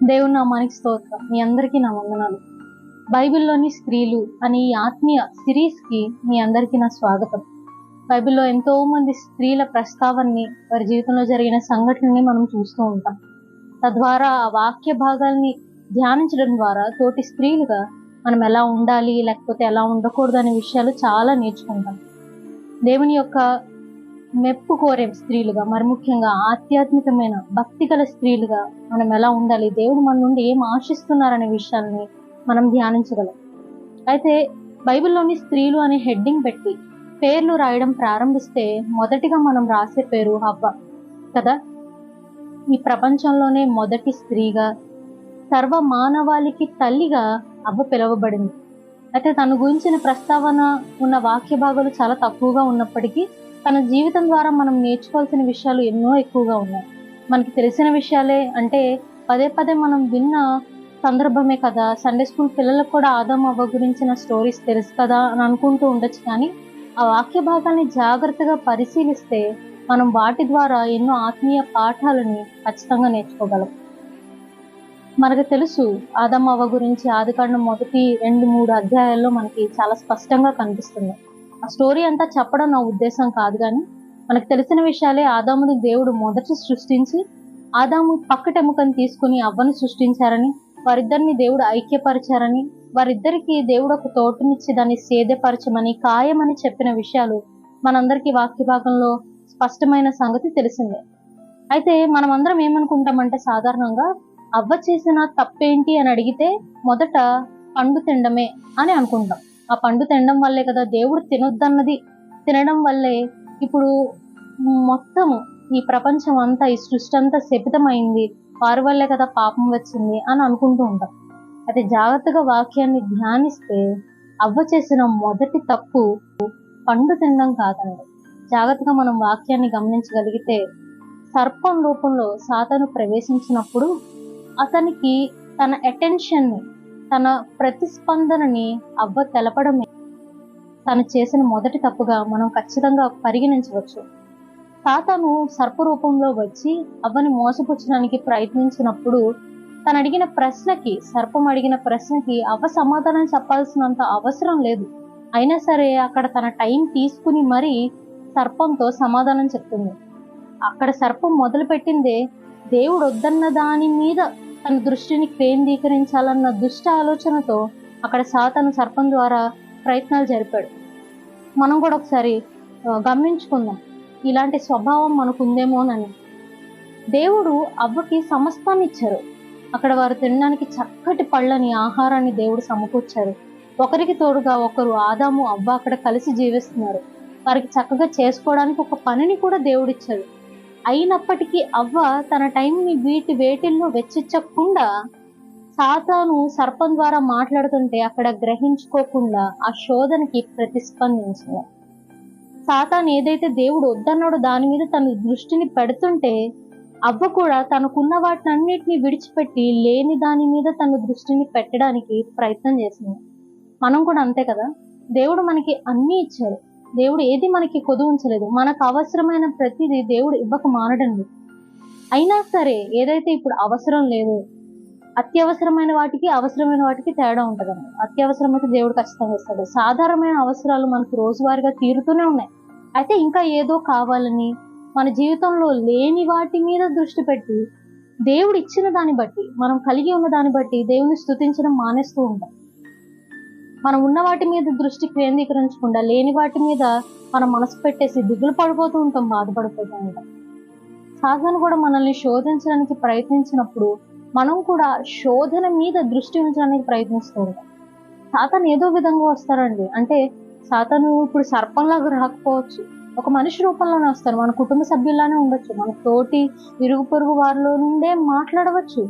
దేవుని నామానికి స్తోత్రం. మీ అందరికీ నా వందనాలు. బైబిల్లోని స్త్రీలు అని ఈ ఆత్మీయ సిరీస్కి మీ అందరికీ నా స్వాగతం. బైబిల్లో ఎంతో మంది స్త్రీల ప్రస్తావనని, వారి జీవితంలో జరిగిన సంఘటనని మనం చూస్తూ ఉంటాం. తద్వారా ఆ వాక్య భాగాల్ని ధ్యానించడం ద్వారా తోటి స్త్రీలుగా మనం ఎలా ఉండాలి, లేకపోతే ఎలా ఉండకూడదు అనే విషయాలు చాలా నేర్చుకుంటాం. దేవుని యొక్క మెప్పు కోరే స్త్రీలుగా, మరి ముఖ్యంగా ఆధ్యాత్మికమైన భక్తి గల స్త్రీలుగా మనం ఎలా ఉండాలి, దేవుడు మన నుండి ఏం ఆశిస్తున్నారనే విషయాల్ని మనం ధ్యానించగలం. అయితే బైబిల్లోని స్త్రీలు అనే హెడ్డింగ్ పెట్టి పేర్లు రాయడం ప్రారంభిస్తే మొదటిగా మనం రాసే పేరు హవ్వ కదా. ఈ ప్రపంచంలోనే మొదటి స్త్రీగా, సర్వ మానవాళికి తల్లిగా అవ్వ పిలువబడింది. అయితే తన గురించిన ప్రస్తావన ఉన్న వాక్య భాగాలు చాలా తక్కువగా ఉన్నప్పటికీ తన జీవితం ద్వారా మనం నేర్చుకోవాల్సిన విషయాలు ఎన్నో ఎక్కువగా ఉన్నాయి. మనకి తెలిసిన విషయాలే అంటే పదే పదే మనం విన్న సందర్భమే కదా. సండే స్కూల్ పిల్లలకు కూడా ఆదాం అవ్వ గురించిన స్టోరీస్ తెలుసు కదా అని అనుకుంటూ ఉండొచ్చు. కానీ ఆ వాక్య భాగాన్ని జాగ్రత్తగా పరిశీలిస్తే మనం వాటి ద్వారా ఎన్నో ఆత్మీయ పాఠాలని ఖచ్చితంగా నేర్చుకోగలం. మనకు తెలుసు ఆదాం అవ్వ గురించి ఆదికాండం మొదటి 2-3 అధ్యాయాల్లో మనకి చాలా స్పష్టంగా కనిపిస్తుంది. ఆ స్టోరీ అంతా చెప్పడం నా ఉద్దేశం కాదు, కానీ మనకు తెలిసిన విషయాలే. ఆదాముని దేవుడు మొదట సృష్టించి ఆదాము పక్కటెముకని తీసుకుని అవ్వను సృష్టించారని, వారిద్దరిని దేవుడు ఐక్యపరిచారని, వారిద్దరికి దేవుడు ఒక తోటనిచ్చి దాన్ని సేద్యపరచమని, కాయమని చెప్పిన విషయాలు మనందరికీ వాక్య భాగంలో స్పష్టమైన సంగతి తెలిసిందే. అయితే మనం అందరం ఏమనుకుంటామంటే, సాధారణంగా అవ్వ చేసిన తప్పేంటి అని అడిగితే మొదట పండు తినడమే అని అనుకుంటాం. ఆ పండు తినడం వల్లే కదా దేవుడు తినొద్దన్నది, తినడం వల్లే ఇప్పుడు మొత్తము ఈ ప్రపంచం అంతా, ఈ సృష్టి అంతా శపితమైంది, వారి వల్లే కదా పాపం వచ్చింది అని అనుకుంటూ ఉంటాం. అయితే జాగ్రత్తగా వాక్యాన్ని ధ్యానిస్తే అవ్వ చేసిన మొదటి తప్పు పండు తినడం కాదండి. జాగ్రత్తగా మనం వాక్యాన్ని గమనించగలిగితే, సర్పం రూపంలో సాతాను ప్రవేశించినప్పుడు అతనికి తన అటెన్షన్ని, తన ప్రతిస్పందనని అవ్వ తెలపడమే తను చేసిన మొదటి తప్పుగా మనం ఖచ్చితంగా పరిగణించవచ్చు. సాతాను సర్పరూపంలో వచ్చి అవ్వని మోసపుచ్చడానికి ప్రయత్నించినప్పుడు తను అడిగిన ప్రశ్నకి, సర్పం అడిగిన ప్రశ్నకి అవ్వ సమాధానం చెప్పాల్సినంత అవసరం లేదు. అయినా సరే అక్కడ తన టైం తీసుకుని మరీ సర్పంతో సమాధానం చెప్తుంది. అక్కడ సర్పం మొదలు పెట్టిందే దేవుడు వద్దన్న దాని మీద తన దృష్టిని కేంద్రీకరించాలన్న దుష్ట ఆలోచనతో అక్కడ సాతాను సర్పం ద్వారా ప్రయత్నాలు జరిపాడు. మనం కూడా ఒకసారి గమనించుకుందాం, ఇలాంటి స్వభావం మనకుందేమోనని. దేవుడు అవ్వకి సమస్తాన్ని ఇచ్చారు. అక్కడ వారు తినడానికి చక్కటి పళ్ళని, ఆహారాన్ని దేవుడు సమకూర్చారు. ఒకరికి తోడుగా ఒకరు, ఆదాము అవ్వ అక్కడ కలిసి జీవిస్తున్నారు. వారికి చక్కగా చేసుకోవడానికి ఒక పనిని కూడా దేవుడు ఇచ్చారు. అయినప్పటికీ అవ్వ తన టైంని వేటిల్లో వెచ్చించకుండా సాతాను సర్పం ద్వారా మాట్లాడుతుంటే అక్కడ గ్రహించుకోకుండా ఆ శోధనకి ప్రతిస్పందించింది. సాతాను ఏదైతే దేవుడు వద్దన్నాడో దాని మీద తన దృష్టిని పెడుతుంటే అవ్వ కూడా తనకున్న వాటినన్నిటిని విడిచిపెట్టి లేని దాని మీద తన దృష్టిని పెట్టడానికి ప్రయత్నం చేసింది. మనం కూడా అంతే కదా. దేవుడు మనకి అన్నీ ఇచ్చారు. దేవుడు ఏది మనకి కొదువు ఉంచలేదు. మనకు అవసరమైన ప్రతిదీ దేవుడు ఇవ్వక మానడండి. అయినా సరే ఏదైతే ఇప్పుడు అవసరం లేదు, అత్యవసరమైన వాటికి అవసరమైన వాటికి తేడా ఉంటుందండి. అత్యవసరమైతే దేవుడు ఖచ్చితంగా ఇస్తాడు. సాధారణమైన అవసరాలు మనకు రోజువారీగా తీరుతూనే ఉన్నాయి. అయితే ఇంకా ఏదో కావాలని మన జీవితంలో లేని వాటి మీద దృష్టి పెట్టి దేవుడు ఇచ్చిన దాన్ని బట్టి, మనం కలిగి ఉన్న దాన్ని బట్టి దేవుని స్తుతించడం మానేస్తూ ఉంటాం. మనం ఉన్న వాటి మీద దృష్టి కేంద్రీకరించకుండా లేని వాటి మీద మనం మనసు పెట్టేసి దిగులు పడిపోతూ ఉంటాం, బాధపడిపోతూ ఉంటాం. సాతాను కూడా మనల్ని శోధించడానికి ప్రయత్నించినప్పుడు మనం కూడా శోధన మీద దృష్టి ఉంచడానికి ప్రయత్నిస్తూ ఉంటాం. సాతాను ఏదో విధంగా వస్తారండి. అంటే సాతాను ఇప్పుడు సర్పంలాగా రాకపోవచ్చు, ఒక మనిషి రూపంలోనే వస్తారు. మన కుటుంబ సభ్యుల్లానే ఉండొచ్చు, మన తోటి ఇరుగు పొరుగు వారిలో నుండే మాట్లాడవచ్చు,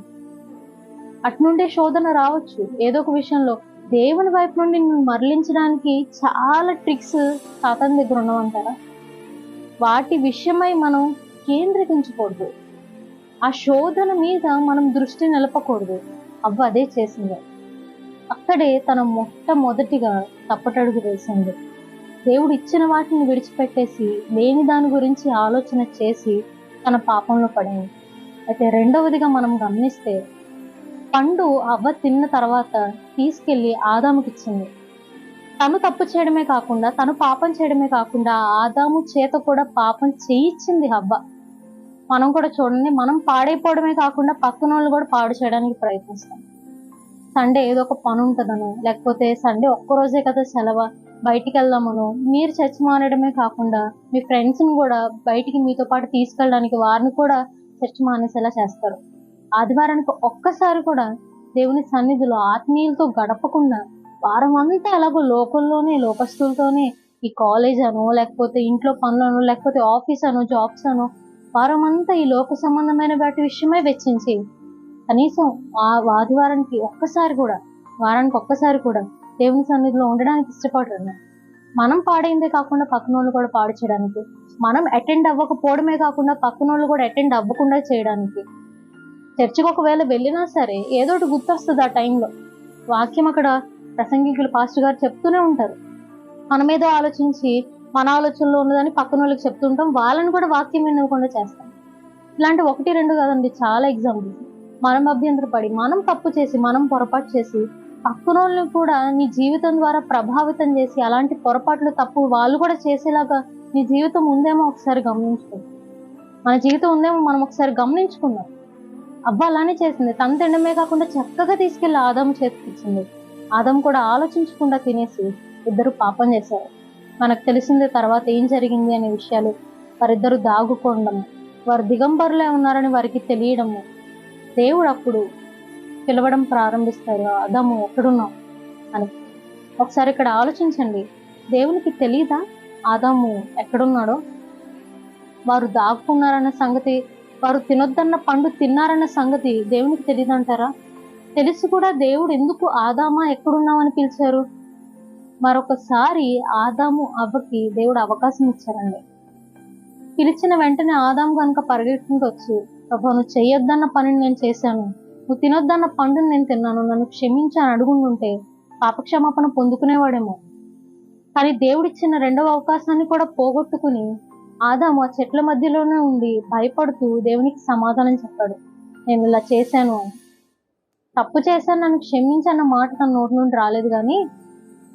అట్నుండే శోధన రావచ్చు. ఏదో ఒక విషయంలో దేవుని వైపు నుండి మరలించడానికి చాలా ట్రిక్స్ సాతాను దగ్గర ఉన్నవంటారా. వాటి విషయమై మనం కేంద్రీకరించకూడదు. ఆ శోధన మీద మనం దృష్టి నిలపకూడదు. అవ్వ అదే చేసింది. అక్కడే తన మొట్టమొదటిగా తప్పటడుగు వేసింది. దేవుడు ఇచ్చిన వాటిని విడిచిపెట్టేసి లేని దాని గురించి ఆలోచన చేసి తన పాపంలో పడింది. అయితే రెండవదిగా మనం గమనిస్తే పండు అవ్వ తిన్న తర్వాత తీసుకెళ్లి ఆదాముకి ఇచ్చింది. తను తప్పు చేయడమే కాకుండా, తను పాపం చేయడమే కాకుండా ఆదాము చేత కూడా పాపం చేయించింది హవ్వ. మనం కూడా చూడండి, మనం పాడైపోవడమే కాకుండా పక్కన వాళ్ళు కూడా పాడు చేయడానికి ప్రయత్నిస్తాం. సండే ఏదో ఒక పని ఉంటుందనో, లేకపోతే సండే ఒక్కరోజే కదా సెలవు, బయటికి వెళ్దామనో మీరు చర్చ్ మానేయడమే కాకుండా మీ ఫ్రెండ్స్ని కూడా బయటికి మీతో పాటు తీసుకెళ్ళడానికి వారిని కూడా చర్చ్ మానేసేలా చేస్తారు. ఆదివారానికి ఒక్కసారి కూడా దేవుని సన్నిధిలో ఆత్మీయులతో గడపకుండా వారం అంతా ఎలాగో లోకల్లోనే లోకస్తులతోనే ఈ కాలేజ్ అనో, లేకపోతే ఇంట్లో పనులను, లేకపోతే ఆఫీస్ అనో, జాబ్స్ అనో వారం అంతా ఈ లోక సంబంధమైన వాటి విషయమే వెచ్చించి కనీసం ఆదివారానికి వారానికి ఒక్కసారి కూడా దేవుని సన్నిధిలో ఉండడానికి ఇష్టపడరు. మనం పాడైందే కాకుండా పక్కన వాళ్ళు కూడా పాడు చేయడానికి, మనం అటెండ్ అవ్వకపోవడమే కాకుండా పక్కన వాళ్ళు కూడా అటెండ్ అవ్వకుండా చేయడానికి. చర్చికి ఒకవేళ వెళ్ళినా సరే ఏదో ఒకటి గుర్తొస్తుంది ఆ టైంలో. వాక్యం అక్కడ ప్రసంగికులు పాస్టర్ గారు చెప్తూనే ఉంటారు. మనమేదో ఆలోచించి మన ఆలోచనలో ఉన్నదని పక్కన వాళ్ళకి చెప్తుంటాం, వాళ్ళని కూడా వాక్యం వినకుండా చేస్తాం. ఇలాంటి 1-2 కాదండి, చాలా ఎగ్జాంపుల్స్. మనం అభ్యంతరపడి, మనం తప్పు చేసి, మనం పొరపాటు చేసి పక్కన వాళ్ళని కూడా నీ జీవితం ద్వారా ప్రభావితం చేసి అలాంటి పొరపాట్లు తప్పు వాళ్ళు కూడా చేసేలాగా నీ జీవితం ఉందేమో ఒకసారి గమనించుకో. మన జీవితం ఉందేమో మనం ఒకసారి గమనించుకుందాం. అవ్వ అలానే చేసింది. తను తినడమే కాకుండా చక్కగా తీసుకెళ్లి ఆదాము చేతికి ఇచ్చింది. ఆదాము కూడా ఆలోచించకుండా తినేసి ఇద్దరు పాపం చేశారు. మనకు తెలిసిందే తర్వాత ఏం జరిగింది అనే విషయాలు. వారిద్దరు దాగుకోవడము, వారు దిగంబరులే ఉన్నారని వారికి తెలియడము. దేవుడు అప్పుడు పిలవడం ప్రారంభిస్తారు, ఆదాము ఎక్కడున్నావు అని. ఒకసారి ఇక్కడ ఆలోచించండి, దేవునికి తెలియదా ఆదాము ఎక్కడున్నాడో? వారు దాక్కున్నారన్న సంగతి, వారు తినొద్దన్న పండు తిన్నారన్న సంగతి దేవునికి తెలియదంటారా? తెలిసి కూడా దేవుడు ఎందుకు ఆదామా ఎక్కడున్నావని పిలిచారు? మరొకసారి ఆదాము అవ్వకి దేవుడు అవకాశం ఇచ్చారండి. పిలిచిన వెంటనే ఆదాము కనుక పరిగెత్తుకుంటూ వచ్చి, ప్రభు నువ్వు చెయ్యొద్దన్న పనిని నేను చేశాను, నువ్వు తినొద్దన్న పండుని నేను తిన్నాను, నన్ను క్షమించి అని అడుగుంటుంటే పాపక్షమాపణ పొందుకునేవాడేమో. కానీ దేవుడిచ్చిన రెండవ అవకాశాన్ని కూడా పోగొట్టుకుని ఆదాము ఆ చెట్ల మధ్యలోనే ఉండి భయపడుతూ దేవునికి సమాధానం చెప్పాడు, నేను ఇలా చేశాను అని. తప్పు చేశాను, నన్ను క్షమించన్న మాట తన నోటి నుండి రాలేదు. కానీ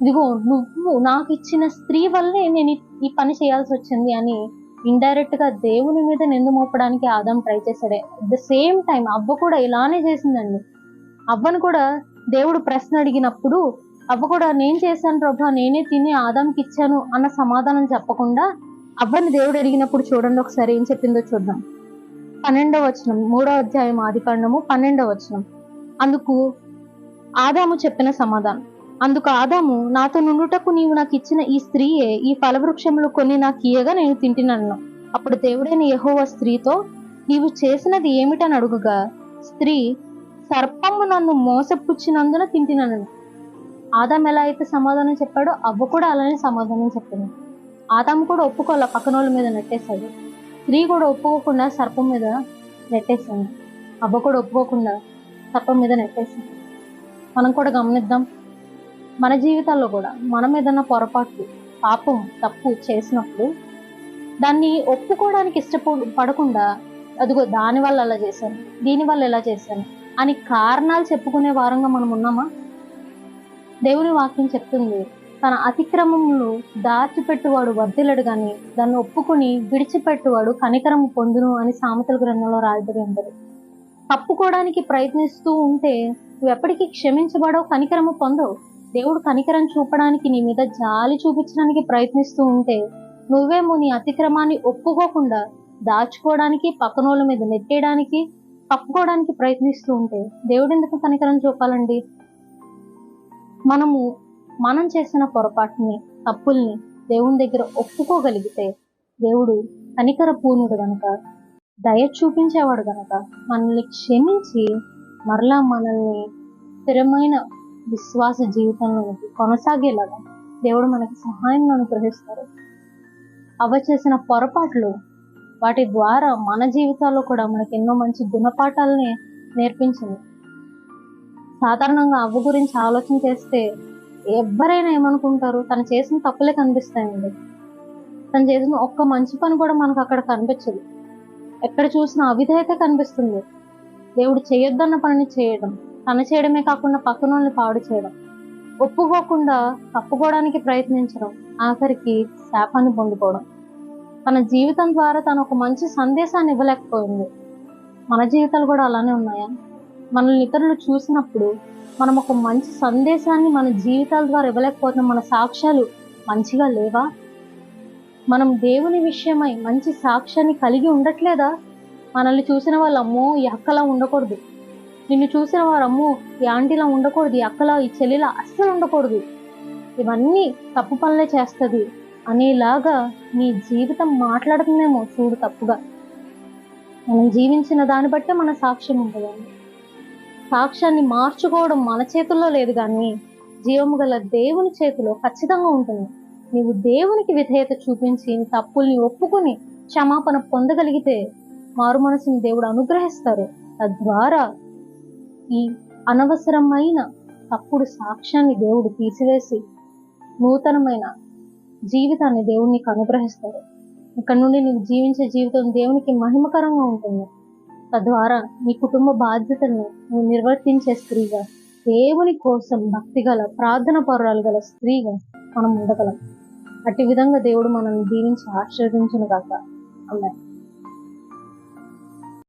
ఇదిగో నువ్వు నాకు ఇచ్చిన స్త్రీ వల్లే నేను ఈ పని చేయాల్సి వచ్చింది అని ఇండైరెక్ట్ గా దేవుని మీద నింద మోపడానికి ఆదాం ట్రై చేశాడే. అట్ ద సేమ్ టైం అవ్వ కూడా ఇలానే చేసిందండి. అవ్వను కూడా దేవుడు ప్రశ్న అడిగినప్పుడు అవ్వ కూడా నేను చేశాను ప్రభా, నేనే తిని ఆదాంకి ఇచ్చాను అన్న సమాధానం చెప్పకుండా అవ్వని దేవుడు అడిగినప్పుడు చూడండి ఒకసారి ఏం చెప్పిందో చూద్దాం. 12వ వచనం, 3వ అధ్యాయం ఆదికాండము 12వ వచనం. అందుకు ఆదాము చెప్పిన సమాధానం. అందుకు ఆదాము, నాతో నుండుటకు నీవు నాకు ఇచ్చిన ఈ స్త్రీయే ఈ ఫలవృక్షములు కొన్ని నాకు ఇయ్యగా నేను తింటినన్ను. అప్పుడు దేవుడైన యెహోవా స్త్రీతో, నీవు చేసినది ఏమిటని అడుగుగా స్త్రీ, సర్పము నన్ను మోసపుచ్చినందున తింటినన్ను. ఆదాము ఎలా అయితే సమాధానం చెప్పాడో అవ్వ కూడా అలానే సమాధానం చెప్పింది. ఆదాము కూడా ఒప్పుకోవాల, పక్కనోళ్ళ మీద నెట్టేశాడు. స్త్రీ కూడా ఒప్పుకోకుండా సర్పం మీద నెట్టేసింది. అవ్వ కూడా ఒప్పుకోకుండా సర్పం మీద నెట్టేసింది. మనం కూడా గమనిద్దాం, మన జీవితాల్లో కూడా మనం ఏదైనా పొరపాటు, పాపం, తప్పు చేసినప్పుడు దాన్ని ఒప్పుకోవడానికి ఇష్టపడకుండా అదిగో దానివల్ల అలా చేశాను, దీనివల్ల ఎలా చేశాను అని కారణాలు చెప్పుకునే వారంగా మనం ఉన్నామా? దేవుని వాక్యం చెప్తుంది, తన అతిక్రమములు దాచిపెట్టువాడు వర్ధిల్లడు గాని దాన్ని ఒప్పుకుని విడిచిపెట్టువాడు కనికరము పొందును అని సామెతల గ్రంథంలో రాయబడి ఉంటుంది. తప్పుకోవడానికి ప్రయత్నిస్తూ ఉంటే నువ్వు ఎప్పటికీ క్షమించబడవు, కనికరము పొందవు. దేవుడు కనికరం చూపడానికి, నీ మీద జాలి చూపించడానికి ప్రయత్నిస్తూ ఉంటే నువ్వేమో నీ అతిక్రమాన్ని ఒప్పుకోకుండా దాచుకోవడానికి, పక్కనోళ్ళ మీద నెట్టేయడానికి, తప్పుకోవడానికి ప్రయత్నిస్తూ ఉంటే దేవుడు ఎందుకు కనికరం చూపాలండి? మనం చేసిన పొరపాటుని, తప్పుల్ని దేవుని దగ్గర ఒప్పుకోగలిగితే దేవుడు కనికర పూర్ణుడు గనక, దయ చూపించేవాడు గనక మనల్ని క్షమించి మరలా మనల్ని స్థిరమైన విశ్వాస జీవితంలోకి కొనసాగేలాగా దేవుడు మనకి సహాయంగా అనుగ్రహిస్తారు. అవ్వ చేసిన పొరపాట్లు, వాటి ద్వారా మన జీవితాల్లో కూడా మనకి ఎన్నో మంచి గుణపాఠాలని నేర్పించింది. సాధారణంగా అవ్వ గురించి ఆలోచన చేస్తే ఎవరైనా ఏమనుకుంటారు, తను చేసిన తప్పులే కనిపిస్తాయండి. తను చేసిన ఒక్క మంచి పని కూడా మనకు అక్కడ కనిపించదు. ఎక్కడ చూసినా అవిధేయత కనిపిస్తుంది. దేవుడు చేయొద్దన్న పనిని చేయడం, తన చేయడమే కాకుండా పక్కనోళ్ళని పాడు చేయడం, ఒప్పుకోకుండా తప్పుకోవడానికి ప్రయత్నించడం, ఆఖరికి శాపాన్ని పొందుకోవడం. తన జీవితం ద్వారా తను ఒక మంచి సందేశాన్ని ఇవ్వలేకపోయింది. మన జీవితాలు కూడా అలానే ఉన్నాయా? మనల్ని ఇతరులు చూసినప్పుడు మనం ఒక మంచి సందేశాన్ని మన జీవితాల ద్వారా ఇవ్వలేకపోతున్నాం. మన సాక్ష్యాలు మంచిగా లేవా? మనం దేవుని విషయమై మంచి సాక్ష్యాన్ని కలిగి ఉండట్లేదా? మనల్ని చూసిన వాళ్ళు, అమ్మో ఈ అక్కలా ఉండకూడదు, నిన్ను చూసిన వారు, అమ్మో ఈ ఆంటీలా ఉండకూడదు, ఈ అక్కలా ఈ చెల్లిలా అస్సలు ఉండకూడదు, ఇవన్నీ తప్పు పనులే చేస్తుంది అనేలాగా నీ జీవితం మాట్లాడుతుందేమో చూడు తప్పుగా. మనం జీవించిన దాన్ని బట్టే మన సాక్ష్యం ఉంటుందండి. సాక్ష్యాన్ని మార్చుకోవడం మన చేతుల్లో లేదు, కానీ జీవము గల దేవుని చేతిలో ఖచ్చితంగా ఉంటుంది. నీవు దేవునికి విధేయత చూపించి నీ తప్పుల్ని ఒప్పుకొని క్షమాపణ పొందగలిగితే మారు మనసుని దేవుడు అనుగ్రహిస్తారు. తద్వారా ఈ అనవసరమైన తప్పుడు సాక్ష్యాన్ని దేవుడు తీసివేసి నూతనమైన జీవితాన్ని దేవుడు నీకు అనుగ్రహిస్తాడు. ఇక్కడ నుండి నీవు జీవించే జీవితం దేవునికి మహిమకరంగా ఉంటుంది. తద్వారా నీ కుటుంబ బాధ్యతలను నువ్వు నిర్వర్తించే స్త్రీగా, దేవుని కోసం భక్తిగల ప్రార్థన పరురాలు గల స్త్రీగా మనం ఉండగలం. అట్టి విధంగా దేవుడు మనల్ని దీవించి ఆశీర్వదించును గాక. ఆమేన్.